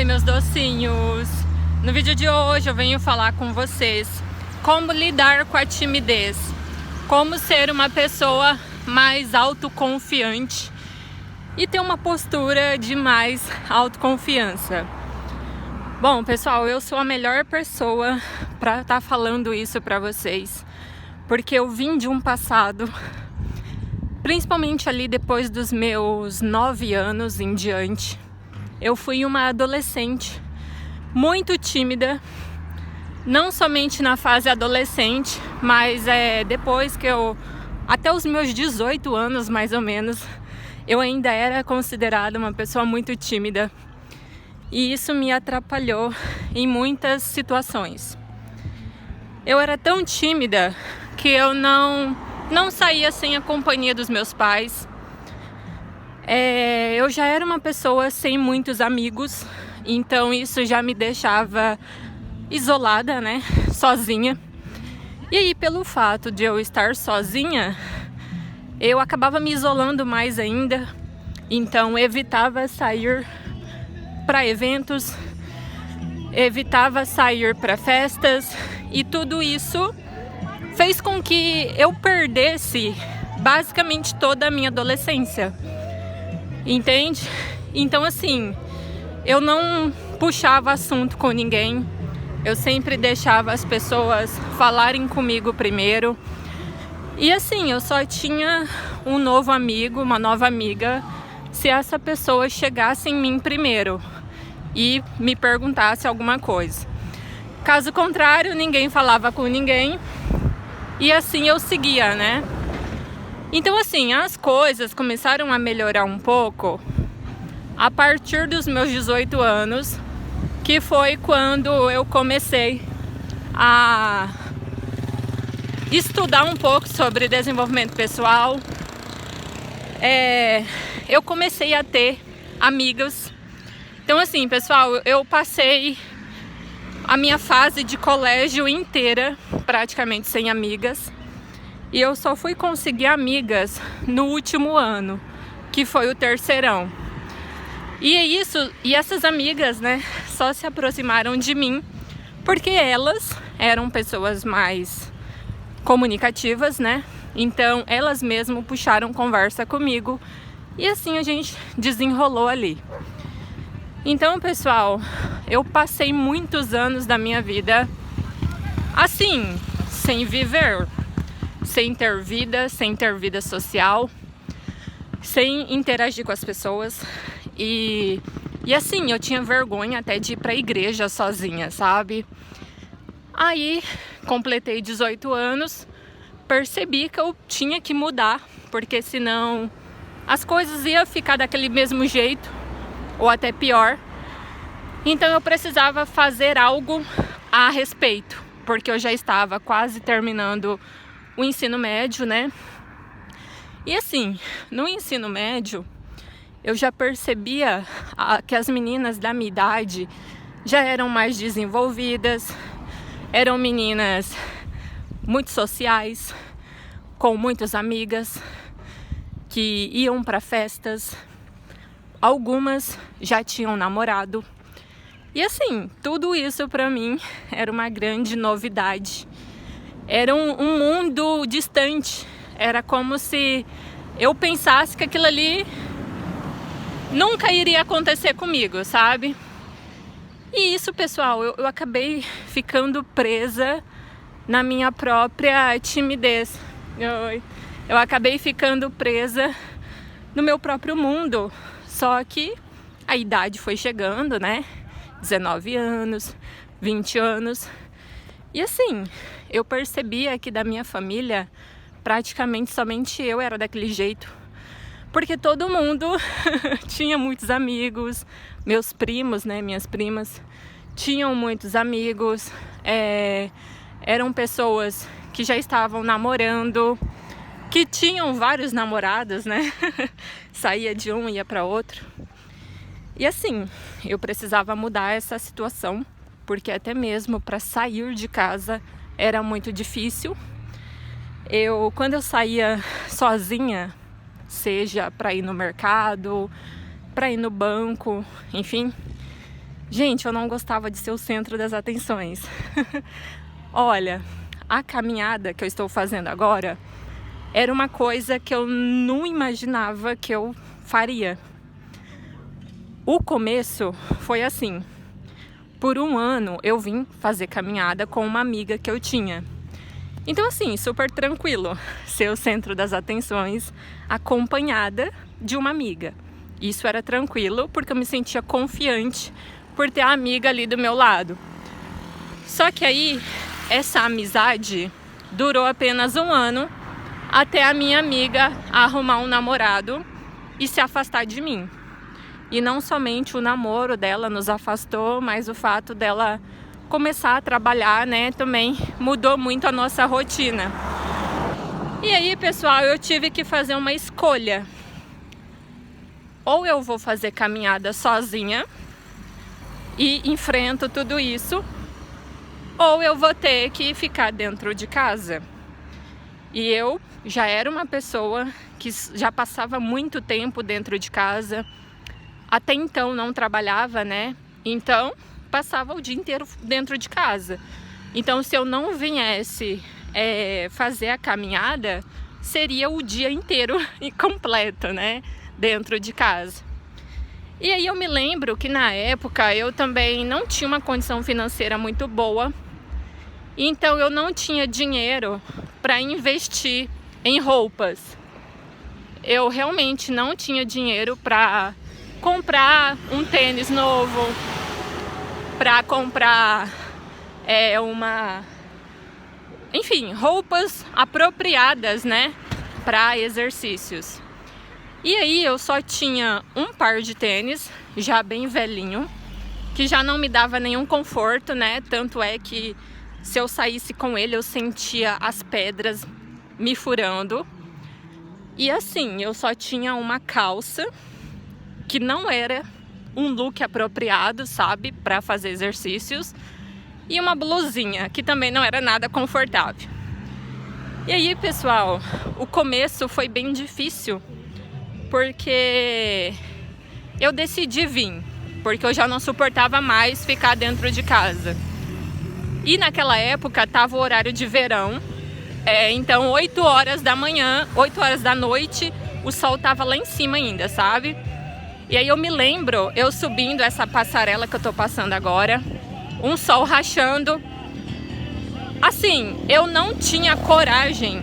Oi, meus docinhos! No vídeo de hoje eu venho falar com vocês como lidar com a timidez, como ser uma pessoa mais autoconfiante e ter uma postura de mais autoconfiança. Bom, pessoal, eu sou a melhor pessoa para estar falando isso para vocês, porque eu vim de um passado, principalmente ali depois dos meus 9 anos em diante. Eu fui uma adolescente muito tímida, não somente na fase adolescente, mas depois que até os meus 18 anos mais ou menos, eu ainda era considerada uma pessoa muito tímida. E isso me atrapalhou em muitas situações. Eu era tão tímida que eu não saía sem a companhia dos meus pais. Eu já era uma pessoa sem muitos amigos, então isso já me deixava isolada, né? Sozinha. E aí, pelo fato de eu estar sozinha, eu acabava me isolando mais ainda, então evitava sair para eventos, evitava sair para festas, e tudo isso fez com que eu perdesse basicamente toda a minha adolescência. Entende? Então, assim, eu não puxava assunto com ninguém, eu sempre deixava as pessoas falarem comigo primeiro. E assim, eu só tinha um novo amigo, uma nova amiga, se essa pessoa chegasse em mim primeiro e me perguntasse alguma coisa. Caso contrário, ninguém falava com ninguém e assim eu seguia, né? Então, assim, as coisas começaram a melhorar um pouco a partir dos meus 18 anos, que foi quando eu comecei a estudar um pouco sobre desenvolvimento pessoal. Eu comecei a ter amigas. Então, assim, pessoal, eu passei a minha fase de colégio inteira praticamente sem amigas. E eu só fui conseguir amigas no último ano, que foi o terceirão. E essas amigas, né, só se aproximaram de mim porque elas eram pessoas mais comunicativas, né? Então elas mesmo puxaram conversa comigo e assim a gente desenrolou ali. Então, pessoal, eu passei muitos anos da minha vida assim, sem viver, sem ter vida social, sem interagir com as pessoas. E assim, eu tinha vergonha até de ir pra igreja sozinha, sabe? Aí, completei 18 anos, percebi que eu tinha que mudar, porque senão as coisas iam ficar daquele mesmo jeito, ou até pior. Então eu precisava fazer algo a respeito, porque eu já estava quase terminando o ensino médio, né? E assim, no ensino médio, eu já percebia que as meninas da minha idade já eram mais desenvolvidas, eram meninas muito sociais, com muitas amigas, que iam para festas, algumas já tinham namorado. E assim, tudo isso para mim era uma grande novidade. Era um mundo distante, era como se eu pensasse que aquilo ali nunca iria acontecer comigo, sabe? E isso, pessoal, eu acabei ficando presa na minha própria timidez. Eu acabei ficando presa no meu próprio mundo. Só que a idade foi chegando, né? 19 anos, 20 anos. E assim, eu percebia que da minha família, praticamente somente eu era daquele jeito. Porque todo mundo tinha muitos amigos, meus primos, né, minhas primas, tinham muitos amigos, eram pessoas que já estavam namorando, que tinham vários namorados, né, saía de um e ia para outro. E assim, eu precisava mudar essa situação, porque até mesmo para sair de casa era muito difícil. Quando eu saía sozinha, seja para ir no mercado, para ir no banco, enfim, Gente, eu não gostava de ser o centro das atenções. Olha, a caminhada que eu estou fazendo agora era uma coisa que eu não imaginava que eu faria. O começo foi assim. Por um ano eu vim fazer caminhada com uma amiga que eu tinha. Então assim, super tranquilo ser o centro das atenções acompanhada de uma amiga. Isso era tranquilo porque eu me sentia confiante por ter a amiga ali do meu lado. Só que aí, essa amizade durou apenas um ano até a minha amiga arrumar um namorado e se afastar de mim. E não somente o namoro dela nos afastou, mas o fato dela começar a trabalhar, né, também mudou muito a nossa rotina. E aí, pessoal, eu tive que fazer uma escolha. Ou eu vou fazer caminhada sozinha e enfrento tudo isso, ou eu vou ter que ficar dentro de casa. E eu já era uma pessoa que já passava muito tempo dentro de casa. Até então não trabalhava, né? Então passava o dia inteiro dentro de casa. Então se eu não viesse fazer a caminhada, seria o dia inteiro completo, né? Dentro de casa. E aí eu me lembro que na época eu também não tinha uma condição financeira muito boa. Então eu não tinha dinheiro para investir em roupas. Eu realmente não tinha dinheiro para comprar um tênis novo, para comprar enfim, roupas apropriadas, né, para exercícios. E aí eu só tinha um par de tênis, já bem velhinho, que já não me dava nenhum conforto, né? Tanto é que se eu saísse com ele eu sentia as pedras me furando. E assim, eu só tinha uma calça que não era um look apropriado, sabe, para fazer exercícios, e uma blusinha que também não era nada confortável. E aí, pessoal, o começo foi bem difícil, porque eu decidi vir, porque eu já não suportava mais ficar dentro de casa. E naquela época tava o horário de verão, então 8 horas da manhã, 8 horas da noite, o sol tava lá em cima ainda, sabe? E aí eu me lembro, eu subindo essa passarela que eu tô passando agora, um sol rachando. Assim, eu não tinha coragem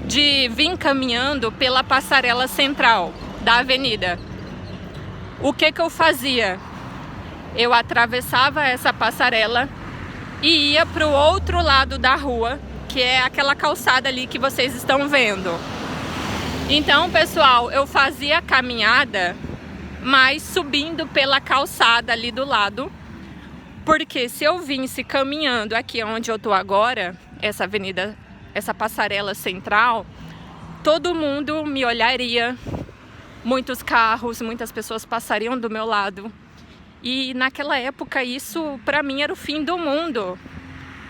de vir caminhando pela passarela central da avenida. O que eu fazia? Eu atravessava essa passarela e ia para o outro lado da rua, que é aquela calçada ali que vocês estão vendo. Então, pessoal, eu fazia a caminhada, mas subindo pela calçada ali do lado, porque se eu vinsse caminhando aqui onde eu tô agora, essa avenida, essa passarela central, todo mundo me olharia, muitos carros, muitas pessoas passariam do meu lado. E naquela época isso pra mim era o fim do mundo.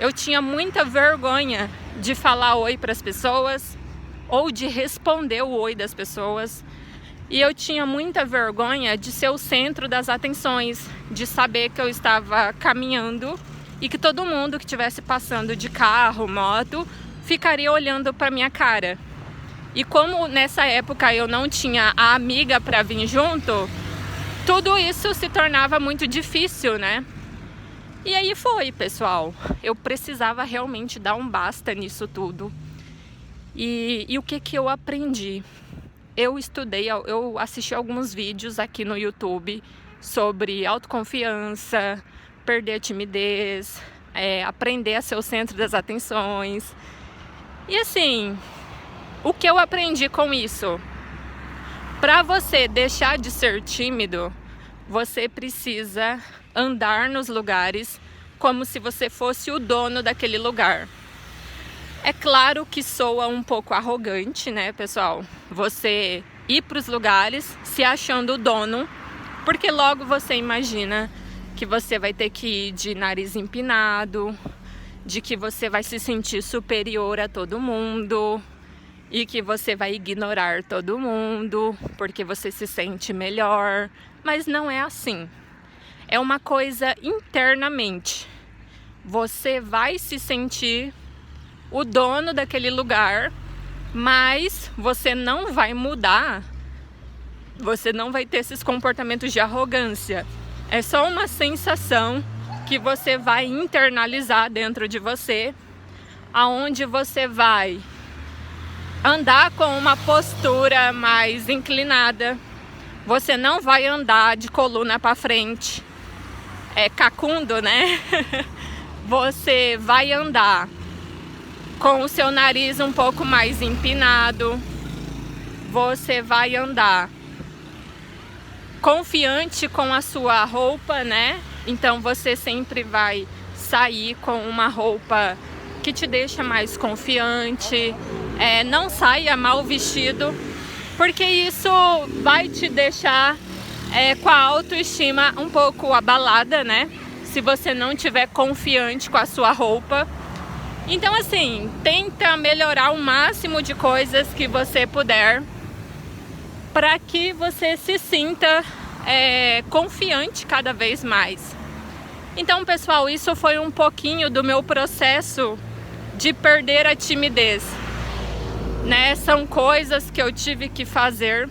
Eu tinha muita vergonha de falar oi para as pessoas ou de responder o oi das pessoas. E eu tinha muita vergonha de ser o centro das atenções, de saber que eu estava caminhando e que todo mundo que estivesse passando de carro, moto, ficaria olhando para minha cara. E como nessa época eu não tinha a amiga para vir junto, tudo isso se tornava muito difícil, né? E aí foi, pessoal. Eu precisava realmente dar um basta nisso tudo. E o que eu aprendi? Eu estudei, eu assisti alguns vídeos aqui no YouTube sobre autoconfiança, perder a timidez, aprender a ser o centro das atenções. E assim, o que eu aprendi com isso? Para você deixar de ser tímido, você precisa andar nos lugares como se você fosse o dono daquele lugar. É claro que soa um pouco arrogante, né, pessoal? Você ir para os lugares se achando o dono, porque logo você imagina que você vai ter que ir de nariz empinado, de que você vai se sentir superior a todo mundo e que você vai ignorar todo mundo porque você se sente melhor. Mas não é assim. é uma coisa internamente. Você vai se sentir o dono daquele lugar, mas você não vai mudar, você não vai ter esses comportamentos de arrogância. É só uma sensação que você vai internalizar dentro de você, aonde você vai andar com uma postura mais inclinada. Você não vai andar de coluna para frente, cacundo, né? Você vai andar com o seu nariz um pouco mais empinado. Você vai andar confiante com a sua roupa, né? Então você sempre vai sair com uma roupa que te deixa mais confiante. Não saia mal vestido, porque isso vai te deixar com a autoestima um pouco abalada, né? Se você não estiver confiante com a sua roupa. Então, assim, tenta melhorar o máximo de coisas que você puder para que você se sinta confiante cada vez mais. Então, pessoal, isso foi um pouquinho do meu processo de perder a timidez, né? São coisas que eu tive que fazer,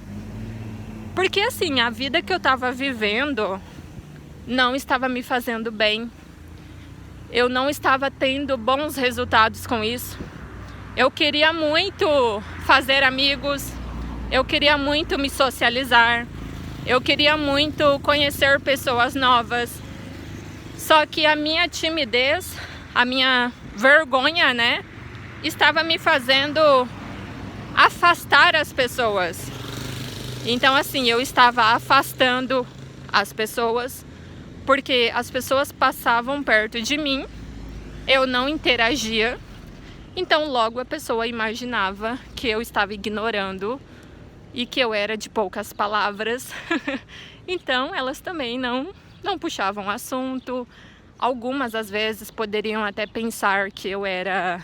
porque assim, a vida que eu estava vivendo não estava me fazendo bem. Eu não estava tendo bons resultados com isso. Eu queria muito fazer amigos, eu queria muito me socializar, eu queria muito conhecer pessoas novas. Só que a minha timidez, a minha vergonha, né, estava me fazendo afastar as pessoas. Então, assim, eu estava afastando as pessoas, porque as pessoas passavam perto de mim, eu não interagia, então logo a pessoa imaginava que eu estava ignorando e que eu era de poucas palavras. Então elas também não puxavam assunto. Algumas às vezes poderiam até pensar que eu era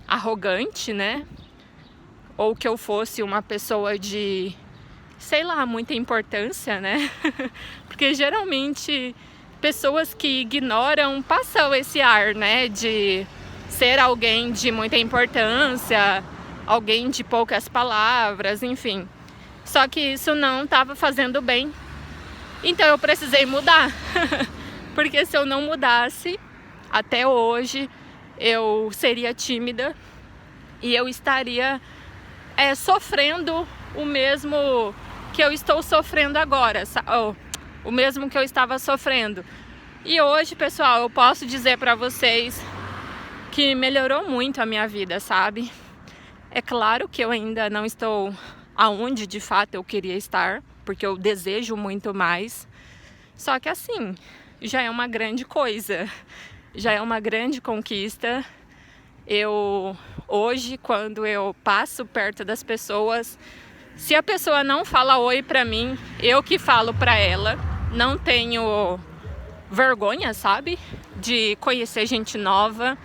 arrogante, né? Ou que eu fosse uma pessoa de, sei lá, muita importância, né? Porque geralmente pessoas que ignoram passam esse ar, né? De ser alguém de muita importância, alguém de poucas palavras, enfim. Só que isso não estava fazendo bem. Então eu precisei mudar. Porque se eu não mudasse, até hoje eu seria tímida e eu estaria sofrendo o mesmo que eu estou sofrendo agora, o mesmo que eu estava sofrendo. E hoje, pessoal, eu posso dizer para vocês que melhorou muito a minha vida, sabe? É claro que eu ainda não estou aonde de fato eu queria estar, porque eu desejo muito mais. Só que assim, já é uma grande coisa, já é uma grande conquista. Hoje, quando eu passo perto das pessoas, se a pessoa não fala oi pra mim, eu que falo pra ela. Não tenho vergonha, sabe? De conhecer gente nova.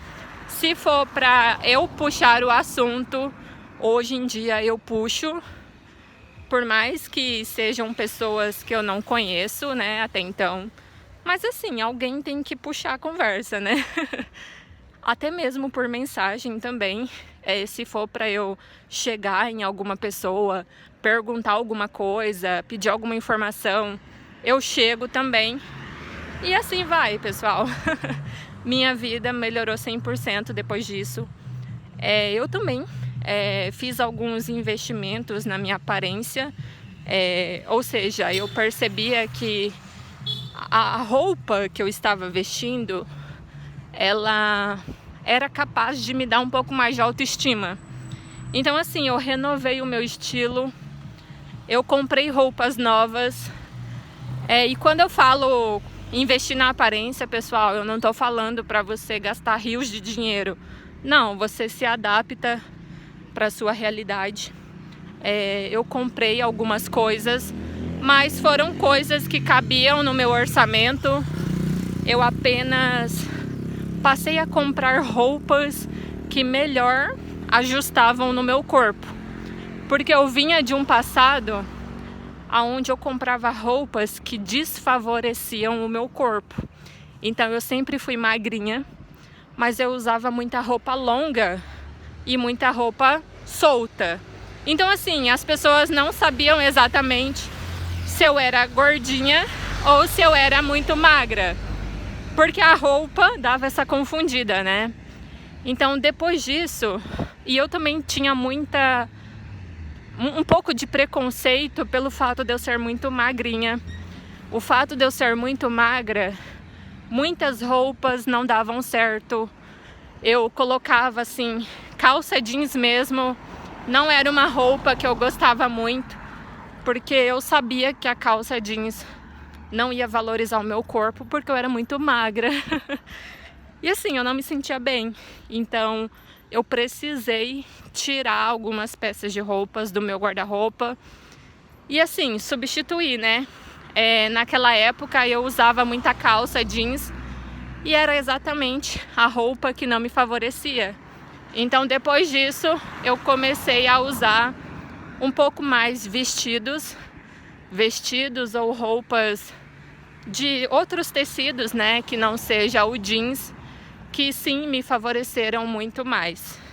Se for pra eu puxar o assunto, hoje em dia eu puxo. Por mais que sejam pessoas que eu não conheço, né, até então. Mas assim, alguém tem que puxar a conversa, né? Até mesmo por mensagem também. Se for para eu chegar em alguma pessoa, perguntar alguma coisa, pedir alguma informação, eu chego também. E assim vai, pessoal. Minha vida melhorou 100% depois disso. Eu também fiz alguns investimentos na minha aparência. Ou seja, eu percebia que a roupa que eu estava vestindo, ela era capaz de me dar um pouco mais de autoestima. Então assim, eu renovei o meu estilo, eu comprei roupas novas. E quando eu falo investir na aparência, pessoal, eu não tô falando para você gastar rios de dinheiro. Não, você se adapta para sua realidade. Eu comprei algumas coisas, mas foram coisas que cabiam no meu orçamento. Eu apenas passei a comprar roupas que melhor ajustavam no meu corpo, porque eu vinha de um passado aonde eu comprava roupas que desfavoreciam o meu corpo. Então eu sempre fui magrinha, mas eu usava muita roupa longa e muita roupa solta. Então assim, as pessoas não sabiam exatamente se eu era gordinha ou se eu era muito magra, porque a roupa dava essa confundida, né? Então depois disso, e eu também tinha um pouco de preconceito pelo fato de eu ser muito magrinha. O fato de eu ser muito magra, muitas roupas não davam certo. Eu colocava assim, calça jeans mesmo, não era uma roupa que eu gostava muito, porque eu sabia que a calça jeans não ia valorizar o meu corpo, porque eu era muito magra. E assim, eu não me sentia bem. Então eu precisei tirar algumas peças de roupas do meu guarda-roupa e assim, substituir, né? Naquela época eu usava muita calça jeans e era exatamente a roupa que não me favorecia. Então depois disso eu comecei a usar um pouco mais vestidos ou roupas de outros tecidos, né, que não seja o jeans, que sim me favoreceram muito mais.